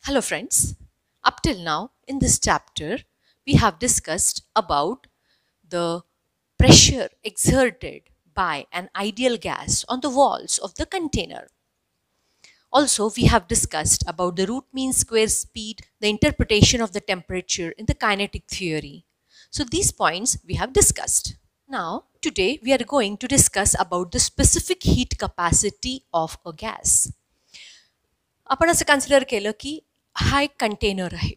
Hello friends, up till now in this chapter we have discussed about the pressure exerted by an ideal gas on the walls of the container. Also we have discussed about the root mean square speed, the interpretation of the temperature in the kinetic theory. So these points we have discussed. Now today we are going to discuss about the specific heat capacity of a gas. आपण असं consider केलं की हा एक container आहे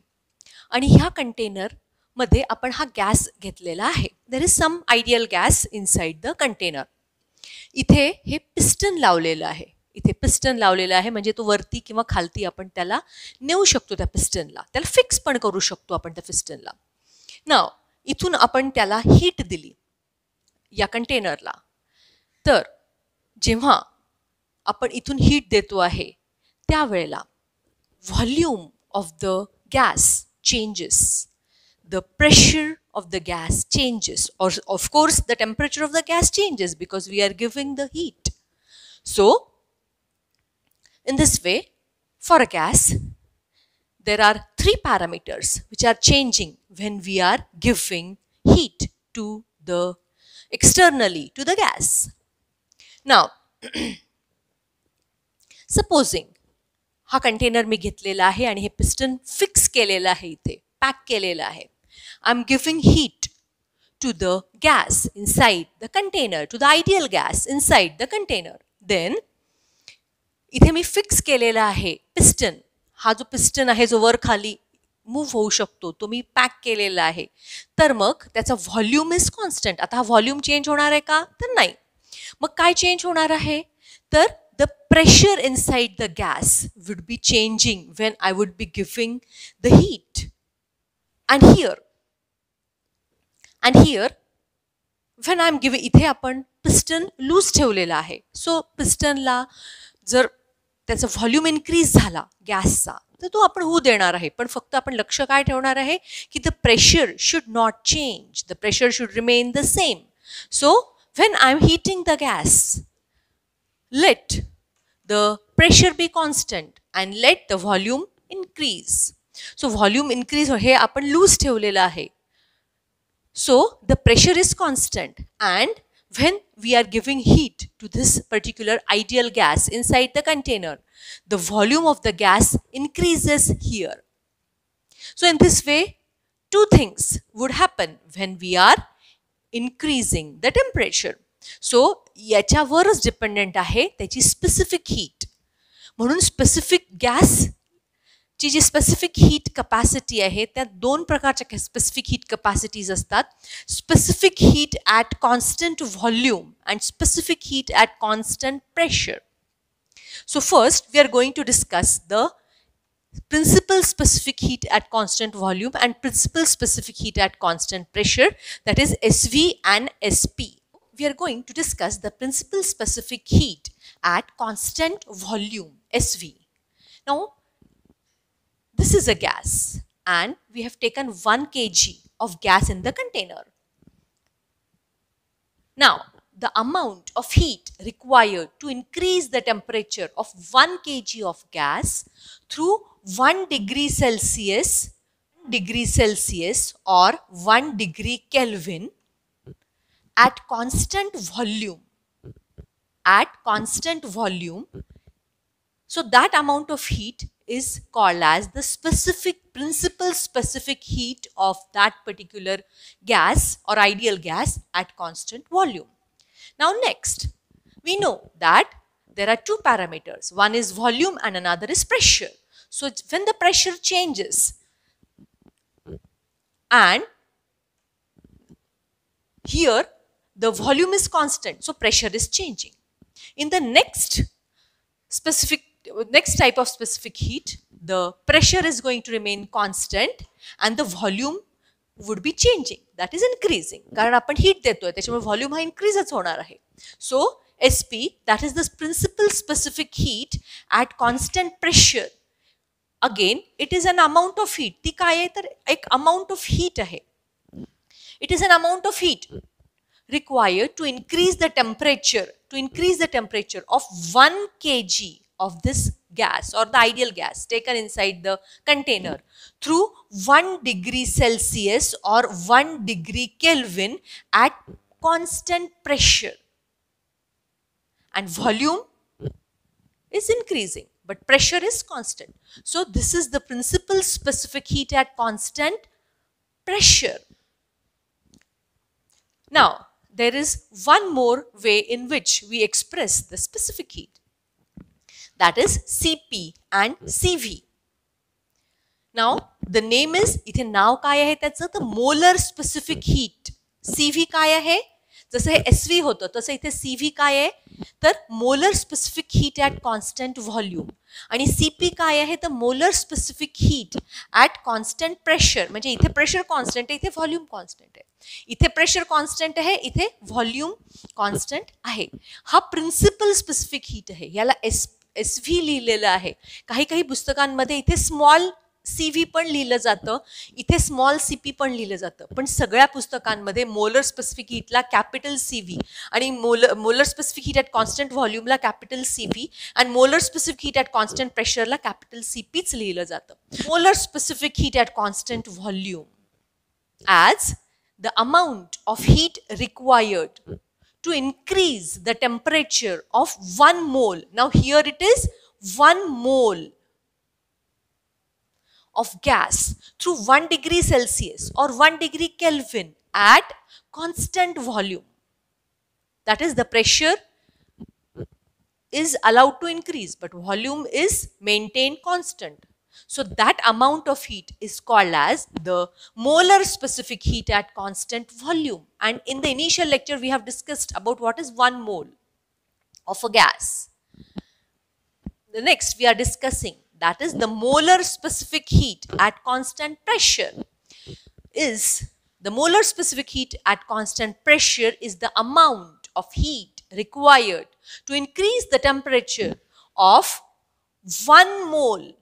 आणि ह्या कंटेनरमध्ये आपण हा गॅस घेतलेला आहे. There is some ideal gas inside the container. इथे हे पिस्टन लावलेलं आहे. इथे पिस्टन लावलेलं आहे म्हणजे तो वरती किंवा खालती आपण त्याला नेऊ शकतो. त्या पिस्टनला त्याला फिक्स पण करू शकतो आपण त्या पिस्टनला. नाव इथून आपण त्याला हीट दिली या कंटेनरला. तर जेव्हा आपण इथून हीट देतो आहे त्यावेळेला volume of the gas changes, the pressure of the gas changes, or of course the temperature of the gas changes because we are giving the heat. So in this way, for a gas there are three parameters which are changing when we are giving heat to the externally to the gas. Now supposing हा container मी घेतलेला आहे आणि हे piston fix केलेलं आहे, इथे pack केलेलं आहे. I am giving heat to the gas inside the container, to the ideal gas inside the container. Then इथे मी फिक्स केलेला आहे पिस्टन. हा जो पिस्टन आहे जो वर खाली मूव्ह होऊ शकतो तो मी पॅक केलेला आहे. तर मग त्याचा व्हॉल्यूम इज कॉन्स्टंट. आता हा व्हॉल्यूम चेंज होणार आहे का? तर नाही. मग काय चेंज होणार आहे? तर the pressure inside the gas would be changing when I would be giving the heat. And here when I am giving, इथे आपण piston loose ठेवलेला आहे. So pistonला जर त्याचा व्हॉल्यूम इन्क्रीज झाला गॅसचा तर तो आपण होऊ देणार आहे. पण फक्त आपण लक्ष काय ठेवणार आहे की the pressure should not change. The pressure should remain the same. So when I am heating the gas, let the pressure be constant and let the volume increase. So volume increase हे आपण loose ठेवलेलं आहे. So the pressure is constant and when we are giving heat to this particular ideal gas inside the container, the volume of the gas increases here. So in this way, two things would happen when we are increasing the temperature. सो याच्यावरच dependent आहे त्याची specific heat. म्हणून specific गॅसची जी specific heat capacity आहे त्या दोन प्रकारच्या specific heat capacities असतात. Specific heat at constant volume and specific heat at constant pressure. So first we are going to discuss the principal specific heat at constant volume and principal specific heat at constant pressure, that is SV and SP. We are going to discuss the principal specific heat at constant volume, SV. Now, this is a gas and we have taken 1 kg of gas in the container. Now, the amount of heat required to increase the temperature of 1 kg of gas through 1 degree Celsius or 1 degree Kelvin at constant volume, so that amount of heat is called as the principal specific heat of that particular gas or ideal gas at constant volume. Now next, we know that there are two parameters. One is volume and another is pressure. So when the pressure changes and here the volume is constant, so pressure is changing. In the next type of specific heat, the pressure is going to remain constant and the volume would be changing, that is increasing. कारण आपण heat देतोय त्याच्यामुळे volume हा इन्क्रीजच होणार आहे. सो SP, that is the principal specific heat at constant pressure. Again, it is an amount of heat. ती काय आहे तर एक amount of heat आहे. It is an amount of heat required to increase the temperature of 1 kg of this gas or the ideal gas taken inside the container through 1 degree Celsius or 1 degree Kelvin at constant pressure, and volume is increasing but pressure is constant. So this is the principal specific heat at constant pressure. Now there is one more way in which we express the specific heat, that is Cp and Cv. Now the name is, इथे नाव काय आहे त्याचं, तर molar specific heat. Cv काय आहे, जसं हे SV होतं तसं इथे Cv काय आहे, तर molar specific heat at constant volume. आणि Cp काय आहे, तर molar specific heat at constant pressure. म्हणजे इथे प्रेशर कॉन्स्टंट आहे, इथे व्हॉल्यूम कॉन्स्टंट आहे. इथे प्रेशर कॉन्स्टंट आहे, इथे व्हॉल्यूम कॉन्स्टंट आहे. हा प्रिन्सिपल स्पेसिफिक हीट आहे, याला SV लिहिलेलं आहे. काही पुस्तकांमध्ये इथे स्मॉल CV पण लिहिलं जातं, इथे स्मॉल CP पण लिहिलं जातं. पण सगळ्या पुस्तकांमध्ये मोलर स्पेसिफिक हीटला कॅपिटल CV आणि molar specific heat at constant व्हॉल्यूमला कॅपिटल CV आणि molar specific heat at constant प्रेशरला कॅपिटल CPच लिहिलं जातं. Molar specific heat at constant volume as the amount of heat required to increase the temperature of 1 mole. Now here it is 1 mole of gas through 1 degree Celsius or 1 degree Kelvin at constant volume. That is, the pressure is allowed to increase but volume is maintained constant. So that amount of heat is called as the molar specific heat at constant volume. And in the initial lecture we have discussed about what is 1 mole of a gas. The next we are discussing, that is the molar specific heat at constant pressure. Is the molar specific heat at constant pressure is the amount of heat required to increase the temperature of 1 mole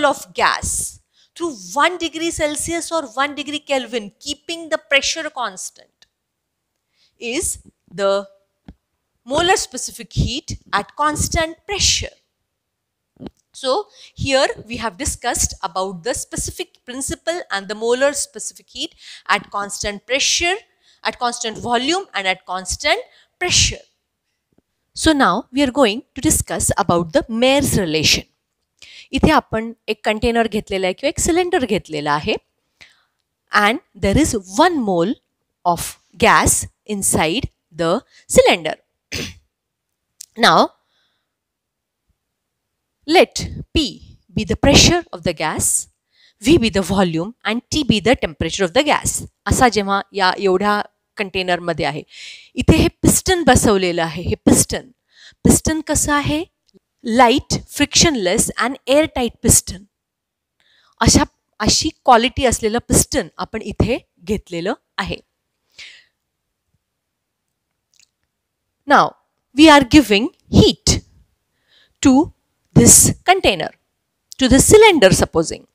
of gas through 1 degree Celsius or 1 degree Kelvin, keeping the pressure constant, is the molar specific heat at constant pressure. So here we have discussed about the specific principle and the molar specific heat at constant pressure, at constant volume and at constant pressure. So now we are going to discuss about the Mair's relation. इथे आपण एक container घेतलेला आहे किंवा एक cylinder घेतलेला आहे and there is 1 mole of gas inside the cylinder. Now let P be the pressure of the gas, V be the volume and T be the temperature of the gas. असा जेव्हा या एवढ्या container मध्ये आहे, इथे हे piston बसवलेलं आहे. हे piston कसं आहे, light, frictionless and air tight piston, अशी क्वालिटी असलेलं पिस्टन आपण इथे घेतलेलं आहे. Now we are giving heat to this container, to the cylinder supposing,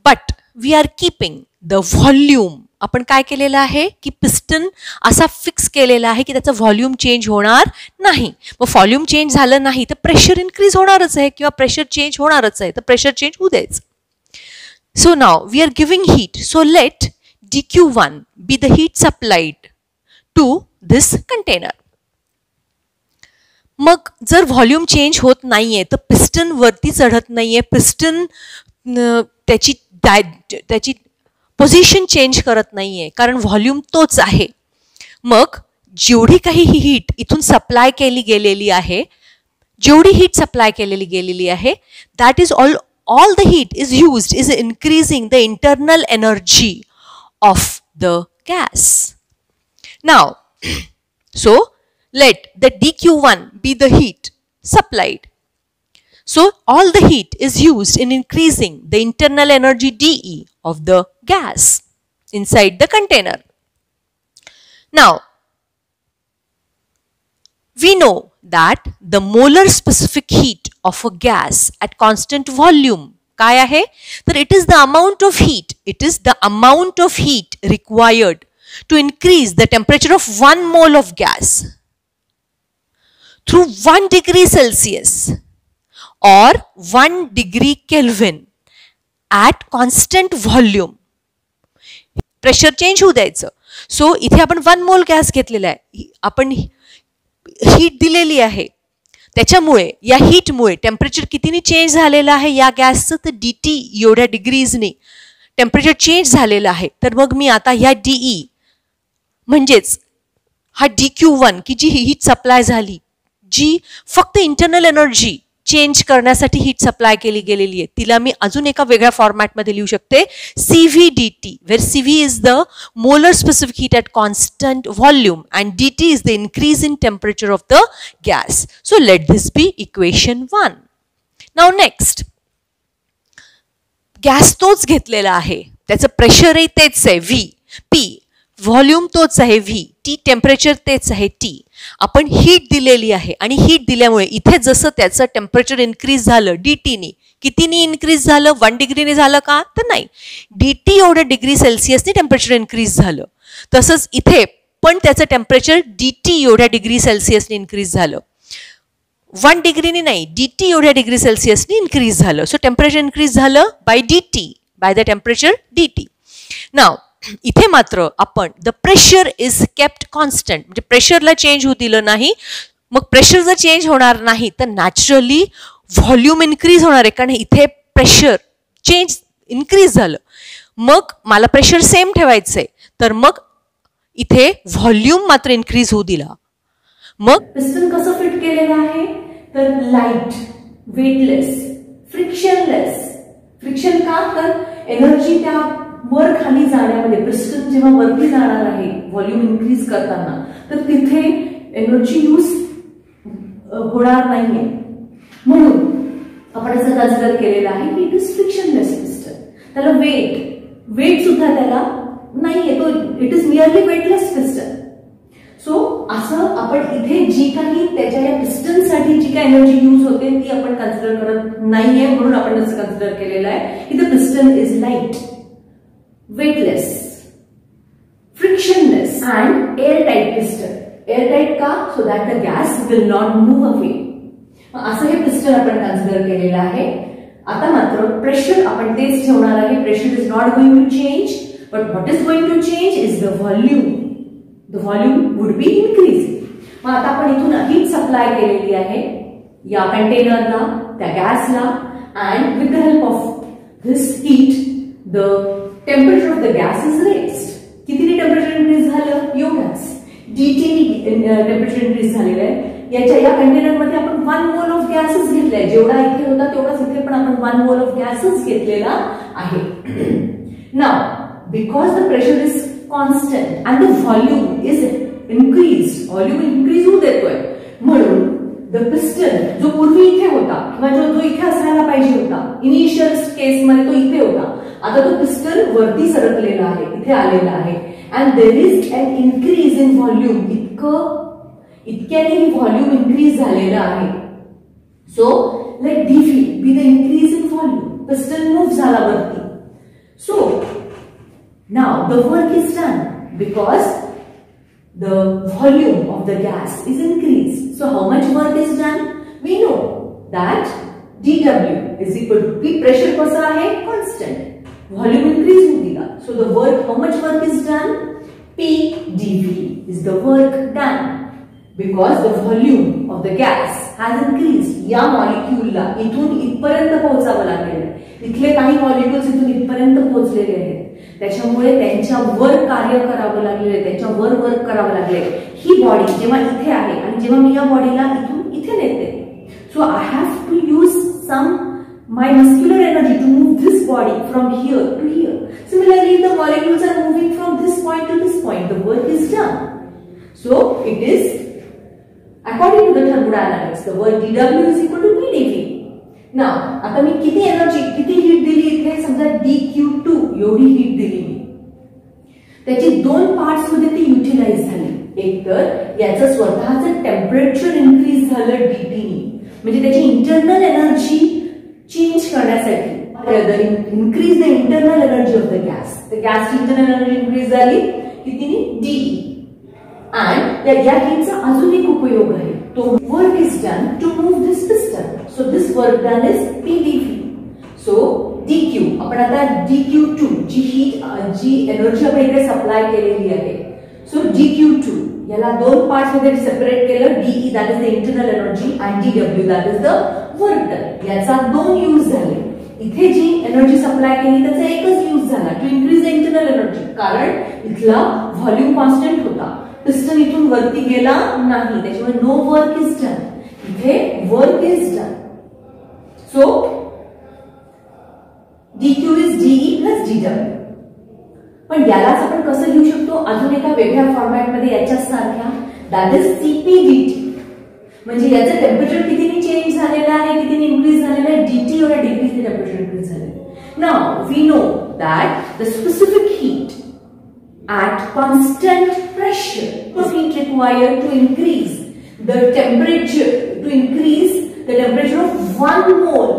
but we are keeping the volume. आपण काय केलेलं आहे की पिस्टन असा फिक्स केलेला आहे की त्याचा व्हॉल्यूम चेंज होणार नाही. मग व्हॉल्यूम चेंज झालं नाही तर प्रेशर इन्क्रीज होणारच आहे किंवा प्रेशर चेंज होणारच आहे, तर प्रेशर चेंज होऊ द्यायचं. So now we are giving heat. So let dQ1 be the heat supplied to this container. मग जर व्हॉल्यूम चेंज होत नाहीये तर पिस्टन वरती चढत नाहीये, पिस्टन त्याची पोझिशन चेंज करत नाहीये कारण व्हॉल्यूम तोच आहे. मग जेवढी काही ही हीट इथून सप्लाय केली गेलेली आहे, जेवढी हीट सप्लाय केलेली गेलेली आहे, that is all the heat is used is increasing the internal energy of the gas. Now so let the dQ1 be the heat supplied. So all the heat is used in increasing the internal energy dE of the gas inside the container. Now we know that the molar specific heat of a gas at constant volume काय आहे, तर it is the amount of heat, it is the amount of heat required to increase the temperature of 1 mole of gas. through 1 degree Celsius or 1 degree Kelvin at constant volume. Pressure change होऊ द्यायचं. सो इथे आपण 1 मोल gas घेतलेला आहे, आपण heat दिलेली आहे, त्याच्यामुळे या हीटमुळे टेम्परेचर कितीने चेंज झालेलं आहे या गॅसचं, तर dt एवढ्या डिग्रीजने टेम्परेचर चेंज झालेलं आहे. तर मग मी आता ह्या dE म्हणजेच हा dQ1 की जी हीट सप्लाय झाली, जी फक्त इंटरनल एनर्जी चेंज करण्यासाठी हीट सप्लाय केली गेलेली आहे, तिला मी अजून एका वेगळ्या फॉर्मॅटमध्ये लिहू शकते, CVdT, where CV is the molar specific heat at constant volume and dT is the increase in temperature of the gas. So let this be equation 1. Now next, gas तोच घेतलेला आहे, त्याचं प्रेशरही तेच आहे V, P, व्हॉल्यूम तोच आहे V, T temperature तेच आहे T. आपण हीट दिलेली आहे आणि हीट दिल्यामुळे इथे जसं त्याचं टेम्परेचर इन्क्रीज झालं DTने, कितीने इन्क्रीज झालं, 1 डिग्रीने झालं का, तर नाही, DT एवढ्या डिग्री सेल्सिअसने टेम्परेचर इन्क्रीज झालं. तसंच इथे पण त्याचं टेम्परेचर DT एवढ्या डिग्री सेल्सिअसने इन्क्रीज झालं, 1 डिग्रीने नाही, DT एवढ्या डिग्री सेल्सिअसने इन्क्रीज झालं. सो टेम्परेचर इन्क्रीज झालं by DT, by the temperature DT. Now इथे मात्र आपण the pressure is kept constant, म्हणजे प्रेशरला चेंज होऊ दिलं नाही. मग प्रेशर जर चेंज होणार नाही तर नॅचरली व्हॉल्यूम इन्क्रीज होणार आहे, कारण इथे प्रेशर चेंज इन्क्रीज झालं. मग मला प्रेशर सेम ठेवायचंय, तर मग इथे व्हॉल्यूम मात्र इन्क्रीज होऊ दिला. मग पिस्टन कसं फिट केलेलं आहे, तर लाईट, वेटलेस, फ्रिक्शनलेस. फ्रिक्शन का, तर एनर्जी त्या वर खाली जाण्यामध्ये, पिस्टन जेव्हा वरती जाणार आहे व्हॉल्यूम इन्क्रीज करताना, तर तिथे एनर्जी यूज होणार नाहीये, म्हणून आपण असं कन्सिडर केलेलं आहे की इट इज फ्रिक्शनलेस पिस्टन. त्याला वेट सुद्धा त्याला नाहीये, तो it is merely weightless piston. So असं आपण इथे जी काही त्याच्या या पिस्टनसाठी जी काही एनर्जी यूज होते ती आपण कन्सिडर करत नाहीये, म्हणून आपण असं कन्सिडर केलेलं आहे की the piston is light, weightless, frictionless and airtight piston. Airtight का, so that the gas will not move away. असं हे पिस्टन आपण कन्सिडर केलेलं आहे. आता मात्र प्रेशर आपण तेच ठेवणार आहे. Pressure is not going to change, but what is going to change is the volume. The volume would be increase. मग आता आपण इथून हीट सप्लाय केलेली आहे या कंटेनरला, त्या गॅसला, and with the help of this heat the temperature of the gas is raised. कितीने टेम्परेचर इन्क्रीज झालं, एवढाच DT टेम्परेचर इन्क्रीज झालेलं आहे. या कंटेनरमध्ये आपण 1 मोल ऑफ गॅसेस घेतलाय, जेवढा इथे होता तेवढाच इथे पण आपण 1 मोल ऑफ गॅसेस घेतलेला आहे. Now because the pressure is constant and the volume is increase, volume increase होऊ देतोय, म्हणून द पिस्टन जो पूर्वी इथे होता किंवा जो इथे असायला पाहिजे होता, इनिशियल केस मध्ये तो इथे होता, आता तो पिस्टन वरती सरकलेला आहे, इथे आलेला आहे. And there is an increase in volume. इतक्याने व्हॉल्यूम इन्क्रीज झालेला आहे. So let dV be the increase in volume. Piston move झाला वरती. So now the work is done because the volume of the gas is increased. So how much work is done? We know that dW is equal to P. Pressure कसा आहे, constant. Volume increase होऊ दिला. So the work, how much work is done? P dV is the work done because the volume of the gas has increased. या मॉलिक्यूलला इथून इथपर्यंत पोहोचावं लागेल. इथले काही मॉलिक्यूल्स इथून इथपर्यंत पोहोचलेले आहेत, त्याच्यामुळे त्यांच्यावर कार्य करावं लागले, त्यांच्यावर वर्क करावं लागले. ही बॉडी जेव्हा इथे आहे आणि जेव्हा मी या बॉडीला इथून इथे नेते, so I have to use some my muscular energy to move this body from here to here. Similarly the molecules are moving from this point to this point. The work is done. So it is according to the thermodynamics the work dW is equal to P dV. ना आता मी किती energy, किती heat दिली इथे, समजा dQ2 एवढी heat दिली मी, त्याची 2 पार्ट्स मध्ये ती युटिलाइज झाली. एक तर याचं स्वतःचं टेम्परेचर इन्क्रीज झालं DT, म्हणजे त्याची इंटरनल एनर्जी चेंज करण्यासाठी increase the internal energy of the gas. The गॅसची इंटरनल एनर्जी इन्क्रीज झाली कितीने, DE. अँड या हीटचा अजून एक उपयोग आहे, तो work is done to move this piston. So this work done is PdV. So dq, आपण आता dq2 जी एनर्जी आपण इकडे सप्लाय केलेली आहे. सो dq2 याला दोन पार्ट्स मध्ये सेपरेट केलं. dE that is the internal energy and dW that is the work done. याचा दोन यूज झाले. इथे जी एनर्जी सप्लाय केली त्याचा एकच यूज झाला to increase the internal energy, कारण इथला व्हॉल्यूम कॉन्स्टंट होता. पिस्टन इथून वरती गेला नाही, त्याच्यामुळे नो वर्क इज डन. इथे work is done. So dq is dE plus dW. पण यालाच आपण कसं लिहू शकतो अजून एका वेगळ्या फॉर्मॅट मध्ये याच्याच सारख्या, दॅट इज Cp dt. म्हणजे याचं टेम्परेचर कितीने चेंज झालेलं आहे, कितीने इन्क्रीज झालेलं आहे, dt एवढ्या डिग्रीजने टेम्परेचर इन्क्रीज झालेलं आहे. Now we know that the specific heat at constant pressure of heat required to increase the temperature of 1 mole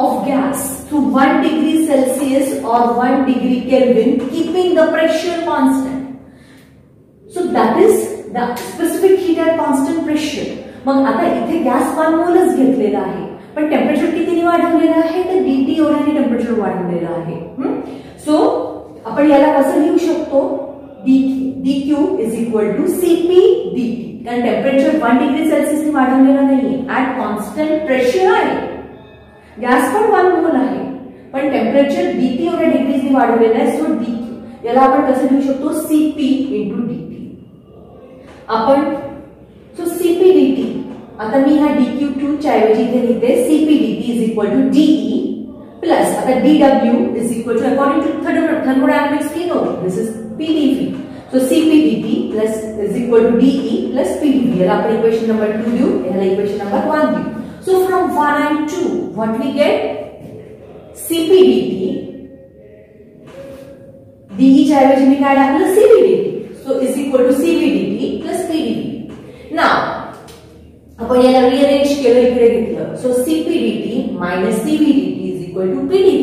of gas to 1 degree Celsius or 1 degree Kelvin, keeping the pressure constant. So that is the specific heat at constant pressure. मग आता इथे gas 1 मोलच घेतलेला आहे, पण temperature कितीने वाढवलेलं आहे तर dt एवढ्याने temperature वाढवलेलं आहे. सो आपण याला कसं लिहू शकतो, dq is equal to Cp dt. कारण टेम्परेचर 1 डिग्री सेल्सिअसने वाढवलेलं नाहीये, ऍट कॉन्स्टंट प्रेशर आहे. गॅस पण 1 मोल आहे, पण टेम्परेचर dt एवढ्या डिग्रीजने वाढवलेलं आहे. सो dq याला आपण कसं लिहू शकतो, Cp इंटू dt. आपण सो Cp dt, आता मी हा dq2 च्या ऐवजी इथे लिहिते Cp dt is equal to dE plus आता dW is equal to according to thermodynamics we know this is PdV. So Cp dt plus is equal to dE plus PdV. याला आपण equation number 2 देऊ, याला equation number 1 देऊ. So from 1 and 2 what we get, Cp dt dE च्या ऐवजी मी काय टाकलं Cp dt. So is equal to Cp dt plus PdV. Now आपण याला रिअरेंज केलं, इकडे घेतलं. सो Cp dt minus Cv dt is equal to PdV.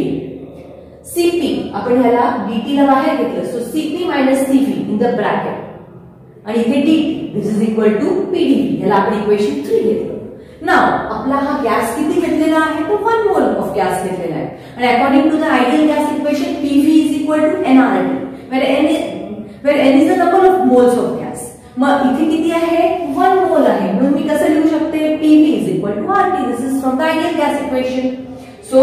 Cp आपण ह्याला dt ला बाहेर घेतलं. सो Cp minus Cv in the bracket आणि इथे dt this is equal to PdV. याला आपण इक्वेशन 3 घेतलं. नाउ आपला हा गॅस किती घेतलेला आहे तो 1 मोल ऑफ गॅस घेतलेला आहे आणि according to the ideal gas equation PV is equal to nRT where n is the number of moles of gas. मग इथे किती आहे 1 मोल आहे, म्हणून मी कसं लिहू शकते PV is equal to RT. This is from the ideal gas equation. So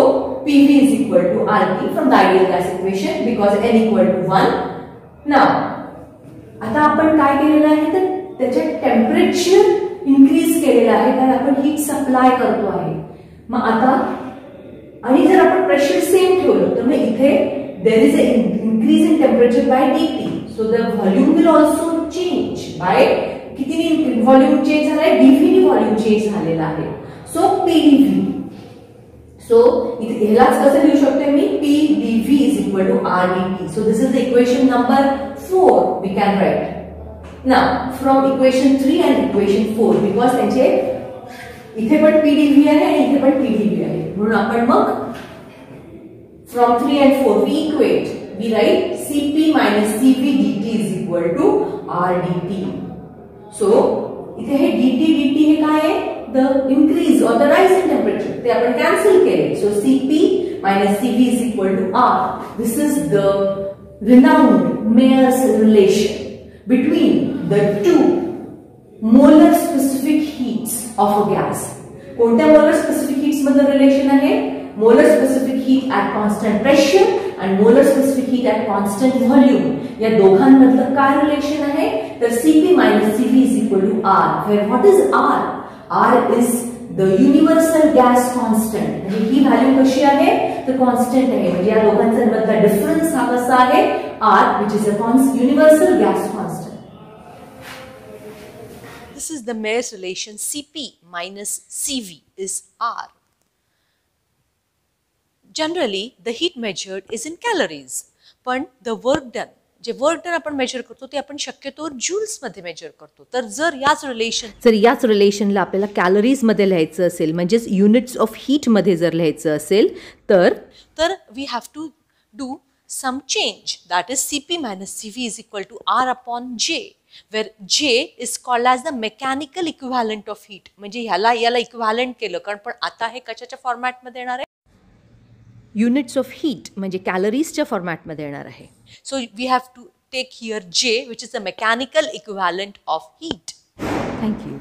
PV is equal to RT from the ideal gas equation because n equal to 1. Now आता आपण काय केलेलं आहे तर त्याचे टेम्परेचर इन्क्रीज केलेलं आहे, कारण आपण हीट सप्लाय करतो आहे. मग आता आणि जर आपण प्रेशर सेम ठेवलं तर मग इथे there is a increase in temperature by dt. So the volume will also change by कितीने व्हॉल्यूम चेंज झालाय, dV ने व्हॉल्यूम चेंज झालेला आहे. सो PdV. सो इथे ह्यालाच कसं लिहू शकते मी PdV is equal to RdT. So this is the equation number 4 we can write. Now from equation 3 and equation 4 because त्यांचे इथे पण PdV आहे आणि इथे पण PdV आहे, म्हणून आपण मग from 3 and 4 we equate, we write Cp minus Cv dt is equal to RdT. So इथे हे dt हे काय आहे, the increase or the rise in temperature, ते आपण कॅन्सल केले. So Cp minus Cv is equal to R. This is the renowned Mayer's relation between the two molar specific heats of a gas. कोणत्या molar specific heats मधलं relation आहे, molar specific heat at constant pressure and molar specific heat at constant volume. या दोघांमधलं काय relation आहे तर Cp minus Cv is equal to R, where what is R? R is the universal gas constant. म्हणजे ही value कशी आहे तर constant आहे, म्हणजे या दोघांचा डिफरन्स हा कसा आहे R, which is a universal gas constant. This is the Mayer's relation. Cp minus Cv is R. Generally, the heat measured is in calories. पण the work done, J work done आपण major करतो ते आपण शक्यतो joules मध्ये major करतो. तर जर याच रिलेशनला आपल्याला कॅलरीज मध्ये लिहायचं असेल, म्हणजेच युनिट्स ऑफ हीट मध्ये जर लिहायचं असेल तर we have to do some change, that is Cp minus Cv is equal to R upon J. Where J is called as the mechanical equivalent of heat. म्हणजे याला इक्विव्हॅलंट केलं, कारण पण आता हे कशाच्या फॉर्मॅटमध्ये येणार आहे? युनिट्स ऑफ हीट म्हणजे कॅलरीजच्या फॉर्मॅटमध्ये येणार आहे. So we have to take here J which is the mechanical equivalent of heat. Thank you.